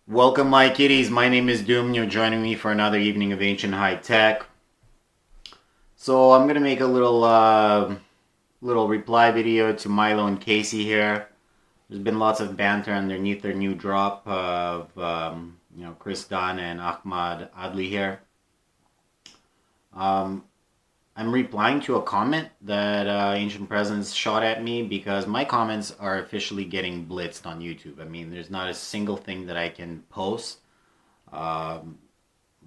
Welcome, my kitties. My name is Doom. You're joining me for another evening of Ancient High Tech. So I'm gonna make a little reply video to Milo and Casey here. There's been lots of banter underneath their new drop of Chris Dunn and Ahmad Adli here. Um, I'm replying to a comment that Ancient Presence shot at me because my comments are officially getting blitzed on YouTube. I mean, there's not a single thing that I can post. Um,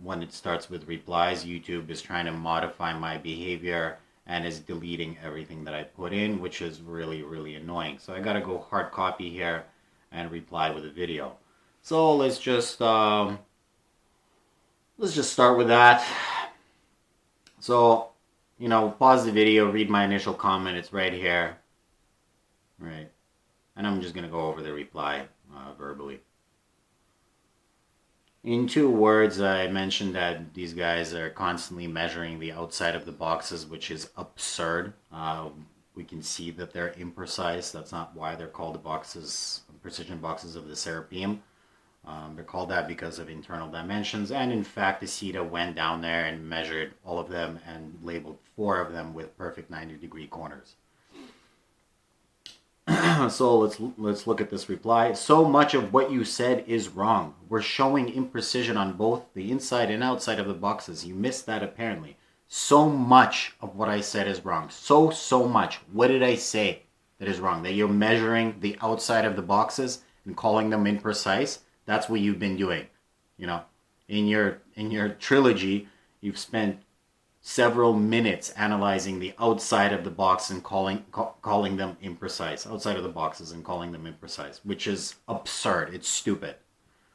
when it starts with replies, YouTube is trying to modify my behavior and is deleting everything that I put in, which is really, really annoying. So I gotta go hard copy here and reply with a video. So let's just start with that. So, pause the video, read my initial comment. It's right here, right? And I'm just gonna go over the reply verbally. In two words, I mentioned that these guys are constantly measuring the outside of the boxes, which is absurd. We can see that they're imprecise. That's not why they're called the boxes, precision boxes of the Serapeum. They're called that because of internal dimensions. And in fact, Isida went down there and measured all of them and labeled 4 of them with perfect 90-degree corners. So let's look at this reply. So much of what you said is wrong. We're showing imprecision on both the inside and outside of the boxes. You missed that apparently. So much of what I said is wrong. So much. What did I say that is wrong? That you're measuring the outside of the boxes and calling them imprecise? That's what you've been doing. You know, in your trilogy, you've spent several minutes analyzing the outside of the box and calling them imprecise, outside of the boxes and calling them imprecise, which is absurd. It's stupid.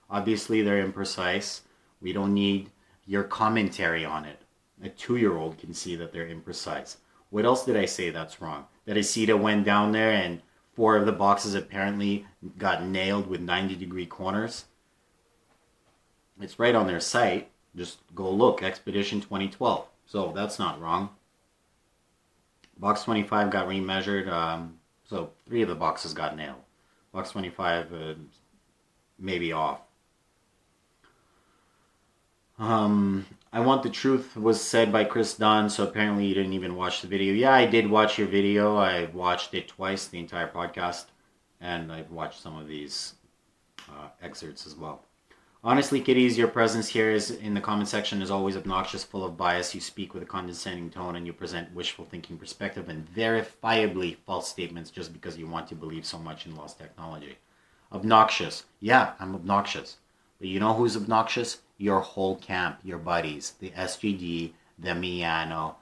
Obviously, they're imprecise. We don't need your commentary on it. A 2-year-old can see that they're imprecise. What else did I say that's wrong? That Isida went down there and 4 of the boxes apparently got nailed with 90-degree corners. It's right on their site. Just go look, Expedition 2012. So that's not wrong. Box 25 got remeasured, so 3 of the boxes got nailed. Box 25 maybe off. I want the truth was said by Chris Dunn, so apparently you didn't even watch the video. Yeah, I did watch your video. I watched it twice, the entire podcast, and I've watched some of these excerpts as well. Honestly, kitties, your presence here is in the comment section is always obnoxious, full of bias. You speak with a condescending tone and you present wishful thinking perspective and verifiably false statements just because you want to believe so much in lost technology. Obnoxious. Yeah, I'm obnoxious. But you know who's obnoxious? Your whole camp, your buddies, the SGD, the Miano,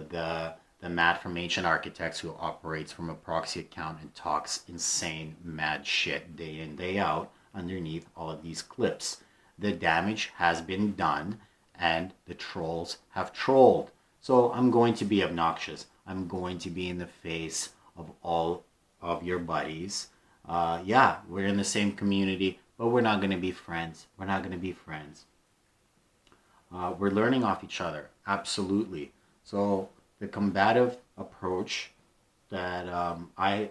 the Matt from Ancient Architects who operates from a proxy account and talks insane, mad shit day in, day out underneath all of these clips. The damage has been done and the trolls have trolled. So I'm going to be obnoxious. I'm going to be in the face of all of your buddies. Yeah, we're in the same community, but we're not going to be friends. We're not going to be friends. We're learning off each other, absolutely. So the combative approach that I've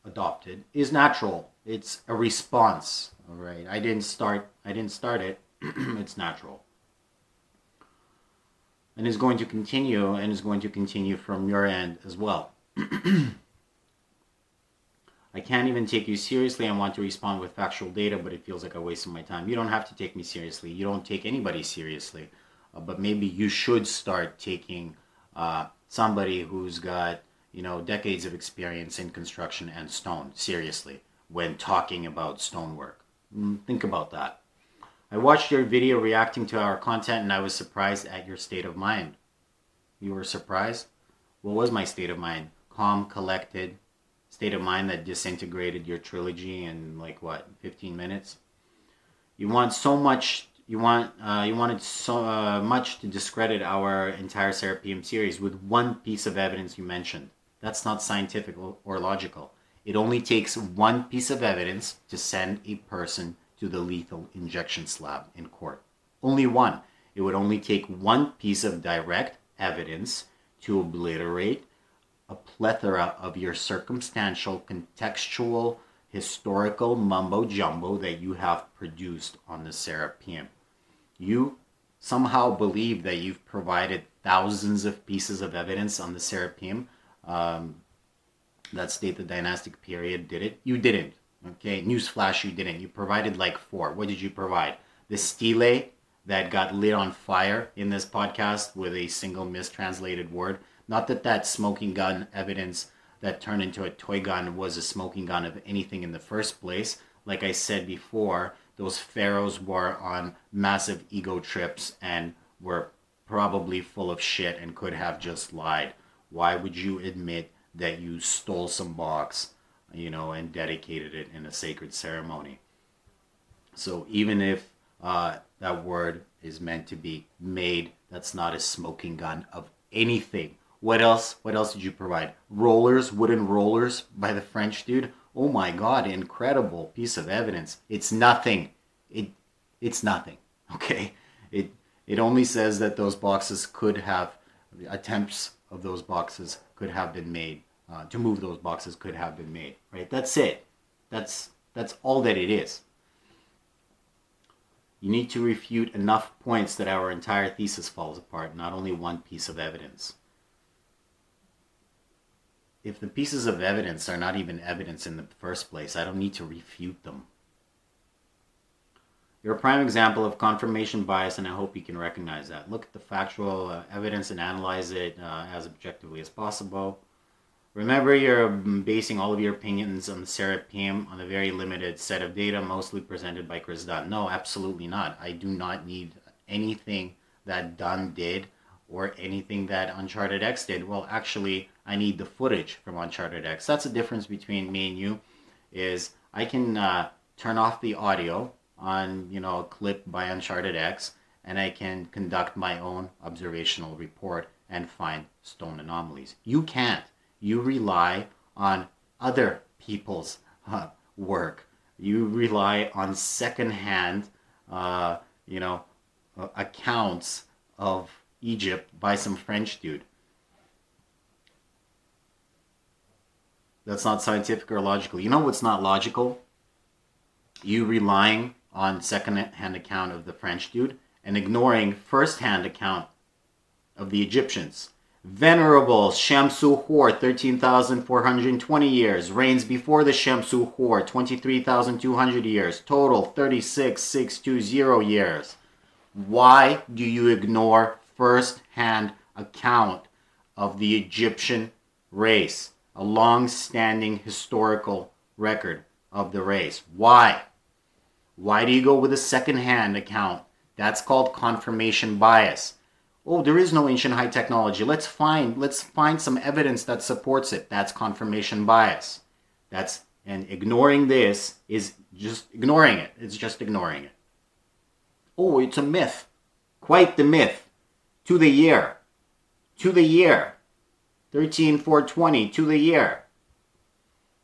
adopted is natural. It's a response. All right. I didn't start it. It's natural. And is going to continue and is going to continue from your end as well. I can't even take you seriously. I want to respond with factual data, but it feels like I wasted my time. You don't have to take me seriously. You don't take anybody seriously. But maybe you should start taking somebody who's got, decades of experience in construction and stone seriously when talking about stonework. Think about that. I watched your video reacting to our content and I was surprised at your state of mind. You were surprised? What was my state of mind? Calm, collected, state of mind that disintegrated your trilogy in 15 minutes? You wanted so much to discredit our entire Serapeum series with one piece of evidence you mentioned. That's not scientific or logical. It only takes one piece of evidence to send a person to the lethal injection slab in court. Only one. It would only take one piece of direct evidence to obliterate a plethora of your circumstantial, contextual, historical mumbo jumbo that you have produced on the Serapeum. You somehow believe that you've provided thousands of pieces of evidence on the Serapeum that state the dynastic period did it. You didn't. Okay, newsflash, you didn't. You provided like 4. What did you provide? The stele that got lit on fire in this podcast with a single mistranslated word. Not that that smoking gun evidence that turned into a toy gun was a smoking gun of anything in the first place. Like I said before, those pharaohs were on massive ego trips and were probably full of shit and could have just lied. Why would you admit that you stole some box, and dedicated it in a sacred ceremony? So even if that word is meant to be made, that's not a smoking gun of anything. What else did you provide? Rollers, wooden rollers by the French dude. Oh my God, incredible piece of evidence. It's nothing. It's nothing. Okay? It only says that those boxes could have, attempts of those boxes could have been made. To move those boxes could have been made. Right? That's it. That's all that it is. You need to refute enough points that our entire thesis falls apart, not only one piece of evidence. If the pieces of evidence are not even evidence in the first place, I don't need to refute them. You're a prime example of confirmation bias, and I hope you can recognize that. Look at the factual evidence and analyze it as objectively as possible. Remember, you're basing all of your opinions on the Serapeum on a very limited set of data, mostly presented by Chris Dunn. No, absolutely not. I do not need anything that Dunn did or anything that Uncharted X did. Well, actually, I need the footage from Uncharted X. That's the difference between me and you, is I can turn off the audio on, a clip by Uncharted X, and I can conduct my own observational report and find stone anomalies. You can't. You rely on other people's work. You rely on secondhand, accounts of Egypt by some French dude. That's not scientific or logical. You know what's not logical? You relying on second-hand account of the French dude and ignoring first-hand account of the Egyptians. Venerable Shamsu-Hor, 13,420 years. Reigns before the Shamsu-Hor, 23,200 years. Total, 36,620 years. Why do you ignore first-hand account of the Egyptian race? A long-standing historical record of the race. Why? Why do you go with a second-hand account? That's called confirmation bias. Oh, there is no ancient high technology. Let's find some evidence that supports it. That's confirmation bias. And ignoring this is just ignoring it. It's just ignoring it. Oh, it's a myth. Quite the myth. To the year. 13,420 to the year.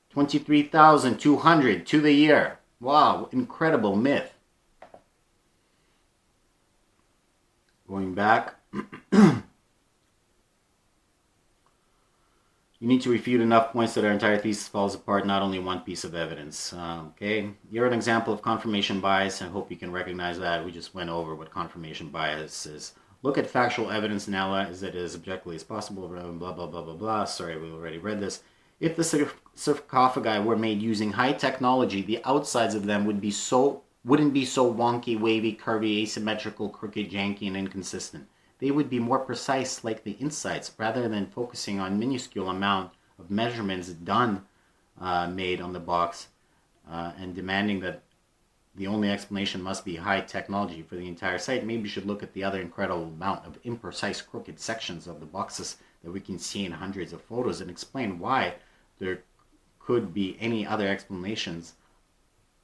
23,200 to the year. Wow, incredible myth. Going back. You need to refute enough points that our entire thesis falls apart, not only one piece of evidence. Okay, you're an example of confirmation bias. I hope you can recognize that. We just went over what confirmation bias is. Look at factual evidence and analyze it as objectively as possible. Blah, blah, blah, blah, blah, blah. Sorry, we already read this. If the sarcophagi were made using high technology, the outsides of them wouldn't be so wonky, wavy, curvy, asymmetrical, crooked, janky, and inconsistent. They would be more precise like the insides, rather than focusing on minuscule amount of measurements done made on the box and demanding that the only explanation must be high technology for the entire site. Maybe you should look at the other incredible amount of imprecise, crooked sections of the boxes that we can see in hundreds of photos and explain why there could be any other explanations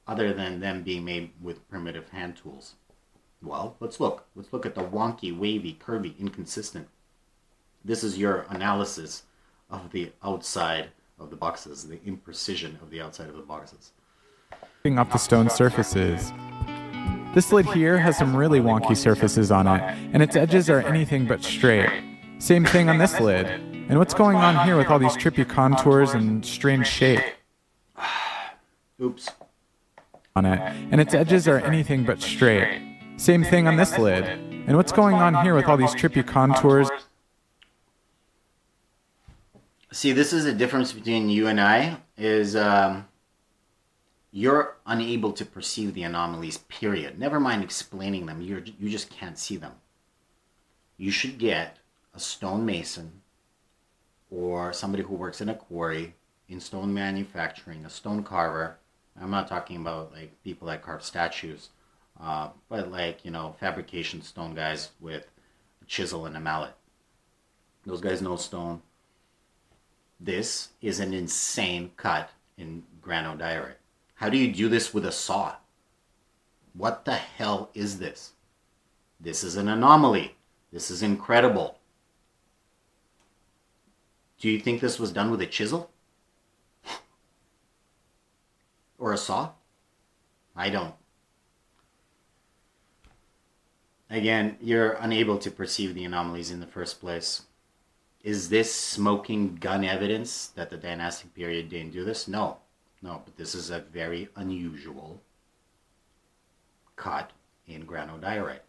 other than them being made with primitive hand tools. Well, let's look. Let's look at the wonky, wavy, curvy, inconsistent. This is your analysis of the outside of the boxes, the imprecision of the outside of the boxes. Off the stone surfaces. This lid here has some really wonky surfaces on it, and its edges are anything but straight. Same thing on this lid. And what's going on here with all these trippy contours and strange shape? Oops. On it, and its edges are anything but straight. Same thing on this lid. And what's going on here with all these trippy contours? See, this is the difference between you and I, is you're unable to perceive the anomalies, period. Never mind explaining them, you just can't see them. You should get a stonemason or somebody who works in a quarry in stone manufacturing, a stone carver. I'm not talking about like people that carve statues, but like, fabrication stone guys with a chisel and a mallet. Those guys know stone. This is an insane cut in granodiorite. How do you do this with a saw? What the hell is this? This is an anomaly. This is incredible. Do you think this was done with a chisel? Or a saw? I don't. Again, you're unable to perceive the anomalies in the first place. Is this smoking gun evidence that the dynastic period didn't do this? No, but this is a very unusual cut in granodiorite.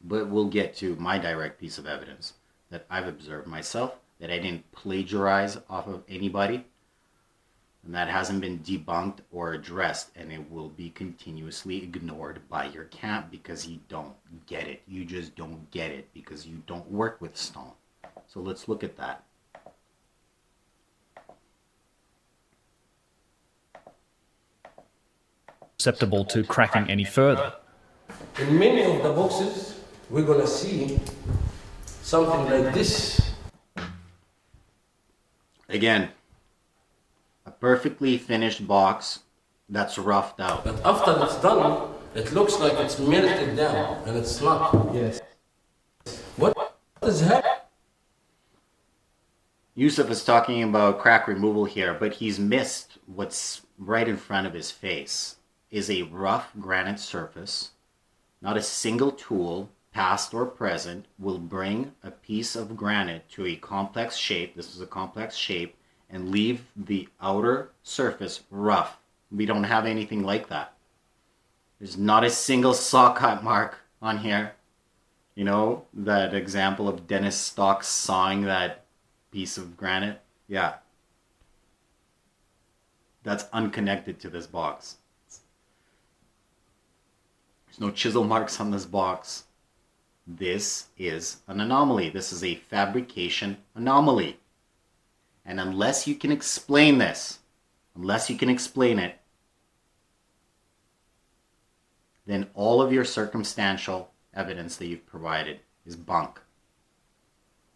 But we'll get to my direct piece of evidence that I've observed myself, that I didn't plagiarize off of anybody, and that hasn't been debunked or addressed, and it will be continuously ignored by your camp because you don't get it. You just don't get it because you don't work with stone. So let's look at that. Susceptible to cracking any further. In many of the boxes, we're gonna see something like this. Again, a perfectly finished box that's roughed out. But after it's done, it looks like it's melted down, and it's not. Yes. What is happening? Yusuf is talking about crack removal here, but he's missed what's right in front of his face is a rough granite surface. Not a single tool, past or present, will bring a piece of granite to a complex shape. This is a complex shape, and leave the outer surface rough. We don't have anything like that. There's not a single saw cut mark on here. You know, that example of Dennis Stocks sawing that piece of granite? Yeah. That's unconnected to this box. There's no chisel marks on this box. This is an anomaly. This is a fabrication anomaly. And unless you can explain this, unless you can explain it, then all of your circumstantial evidence that you've provided is bunk.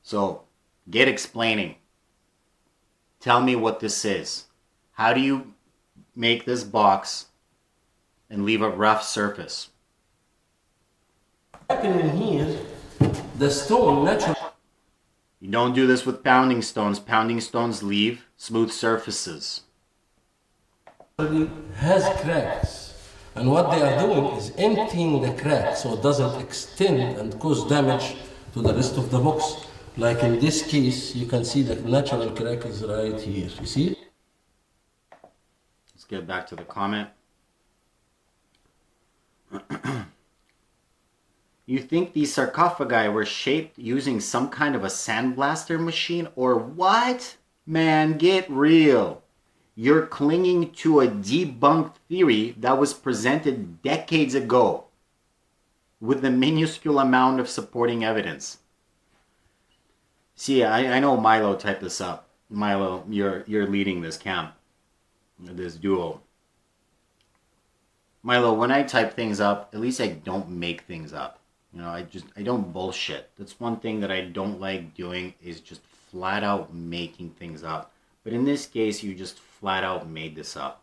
So, get explaining. Tell me what this is. How do you make this box and leave a rough surface? Happening here, the stone naturally You don't do this with pounding stones. Pounding stones leave smooth surfaces. has cracks. And what they are doing is emptying the crack so it doesn't extend and cause damage to the rest of the box. Like in this case, you can see the natural crack is right here. You see? Let's get back to the comment. You think these sarcophagi were shaped using some kind of a sandblaster machine or what? Man, get real. You're clinging to a debunked theory that was presented decades ago with a minuscule amount of supporting evidence. See, I know Milo typed this up. Milo, you're leading this camp, this duo. Milo, when I type things up, at least I don't make things up. You know, I don't bullshit. That's one thing that I don't like doing, is just flat out making things up. But in this case, you just flat out made this up.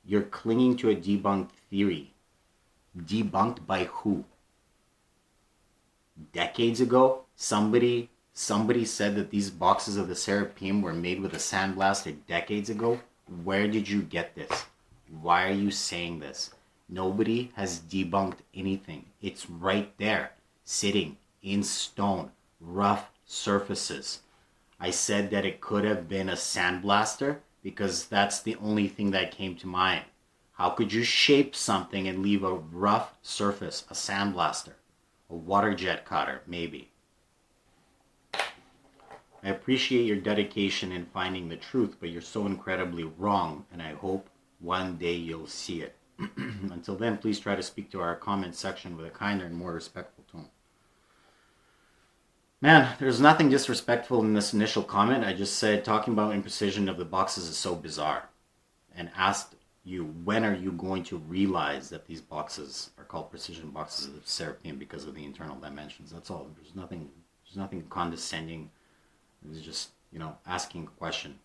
You're clinging to a debunked theory. Debunked by who? Decades ago, somebody said that these boxes of the Serapeum were made with a sandblaster decades ago. Where did you get this? Why are you saying this? Nobody has debunked anything. It's right there, sitting in stone, rough surfaces. I said that it could have been a sandblaster. because that's the only thing that came to mind. How could you shape something and leave a rough surface, a sandblaster, a water jet cutter, maybe? I appreciate your dedication in finding the truth, but you're so incredibly wrong, and I hope one day you'll see it. Until then, please try to speak to our comment section with a kinder and more respectful tone. Man, there's nothing disrespectful in this initial comment. I just said talking about imprecision of the boxes is so bizarre, and asked you, when are you going to realize that these boxes are called precision boxes of the Serapeum because of the internal dimensions? That's all. There's nothing condescending. It's just, asking a question.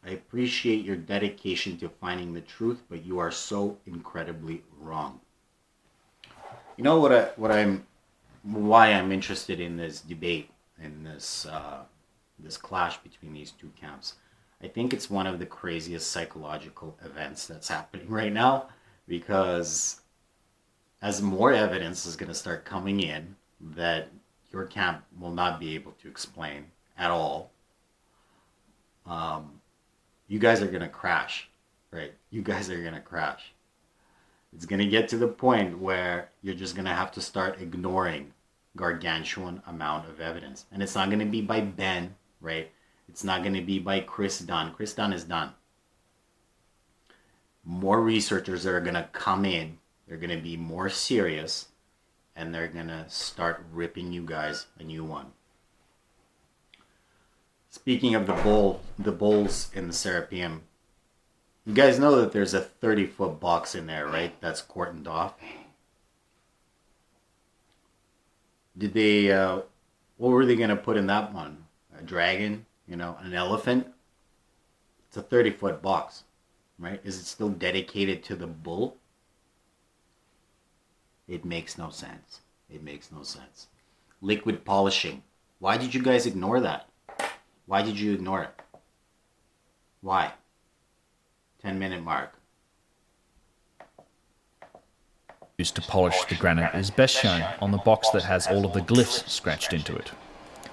I appreciate your dedication to finding the truth, but you are so incredibly wrong. You know why I'm interested in this debate, in this clash between these two camps. I think it's one of the craziest psychological events that's happening right now, because as more evidence is going to start coming in that your camp will not be able to explain at all, you guys are going to crash, right? You guys are going to crash. It's going to get to the point where you're just going to have to start ignoring gargantuan amount of evidence. And it's not going to be by Ben, right? It's not going to be by Chris Dunn. Chris Dunn is done. More researchers are going to come in. They're going to be more serious. And they're going to start ripping you guys a new one. Speaking of the bowls in the Serapeum, you guys know that there's a 30-foot box in there, right? That's cordoned off. Did they, what were they going to put in that one? A dragon? An elephant? It's a 30-foot box, right? Is it still dedicated to the bull? It makes no sense. It makes no sense. Liquid polishing. Why did you guys ignore that? Why did you ignore it? Why? 10-minute mark. Used to polish the granite is best shown on the box that has all of the glyphs scratched into it.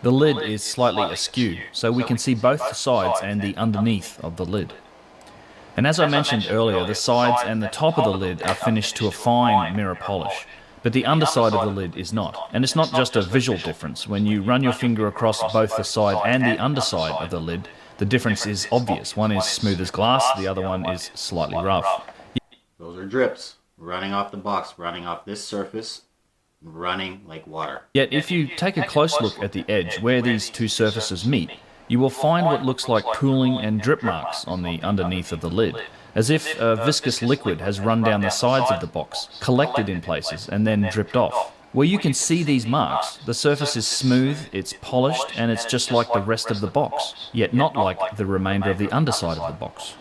The lid is slightly askew, so we can see both the sides and the underneath of the lid. And as I mentioned earlier, the sides and the top of the lid are finished to a fine mirror polish, but the underside of the lid is not. And it's not just a visual difference. When you run your finger across both the side and the underside of the lid, the difference is obvious. One is smooth as glass, the other one is slightly rough. Those are drips running off the box, running off this surface, running like water. Yet if you take a close look at the edge where these two surfaces meet, you will find what looks like pooling and drip marks on the underneath of the lid, as if a viscous liquid has run down the sides of the box, collected in places, and then dripped off. Where you can see these marks, the surface is smooth, it's polished, and it's just like the rest of the box, yet not like the remainder of the underside of the box.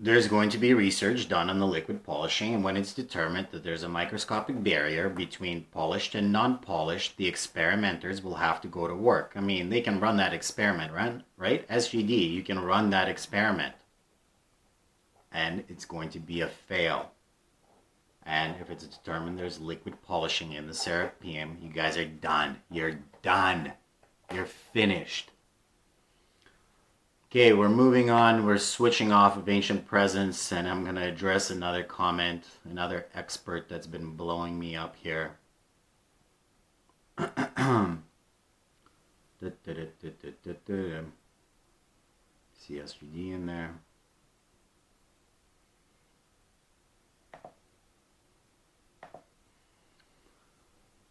There's going to be research done on the liquid polishing, and when it's determined that there's a microscopic barrier between polished and non-polished, the experimenters will have to go to work. I mean, they can run that experiment, right? SGD, you can run that experiment. And it's going to be a fail. And if it's determined there's liquid polishing in the Serapeum, you guys are done. You're done. You're finished. Okay, we're moving on. We're switching off of Ancient Presence, and I'm going to address another comment, another expert that's been blowing me up here. CSGD in there.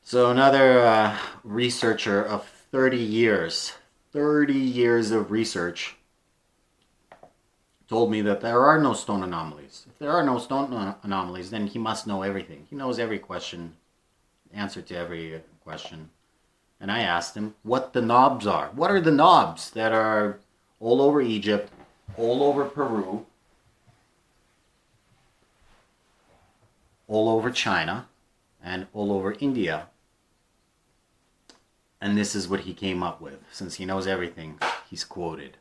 So another researcher of 30 years of research told me that there are no stone anomalies. If there are no stone anomalies, then he must know everything. He knows every question, answer to every question. And I asked him what the knobs are. What are the knobs that are all over Egypt, all over Peru, all over China, and all over India? And this is what he came up with. Since he knows everything, he's quoted.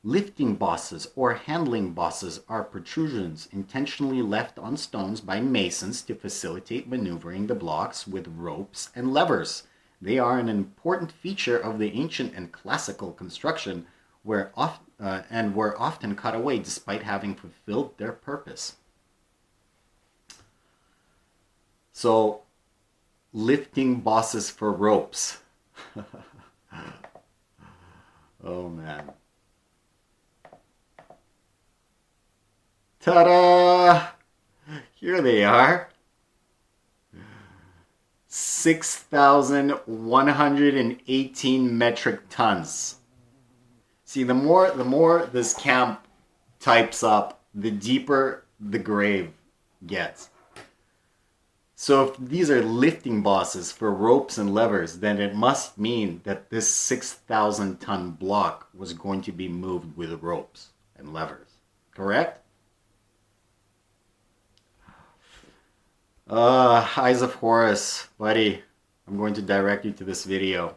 Lifting bosses or handling bosses are protrusions intentionally left on stones by masons to facilitate maneuvering the blocks with ropes and levers. They are an important feature of the ancient and classical construction were often cut away despite having fulfilled their purpose. So, lifting bosses for ropes. Oh man. Ta-da! Here they are. 6,118 metric tons. See, the more this camp types up, the deeper the grave gets. So if these are lifting bosses for ropes and levers, then it must mean that this 6,000 ton block was going to be moved with ropes and levers. Correct? Eyes of Horus, buddy, I'm going to direct you to this video.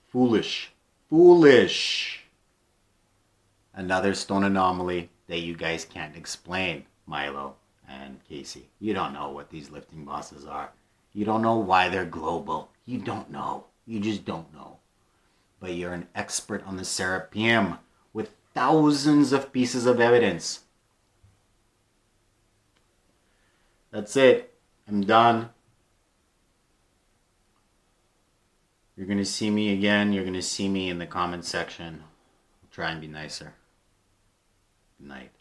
Foolish. Foolish. Another stone anomaly that you guys can't explain, Milo and Casey. You don't know what these lifting bosses are. You don't know why they're global. You don't know. You just don't know. But you're an expert on the Serapeum with thousands of pieces of evidence. That's it. I'm done. You're going to see me again. You're going to see me in the comment section. I'll try and be nicer. Good night.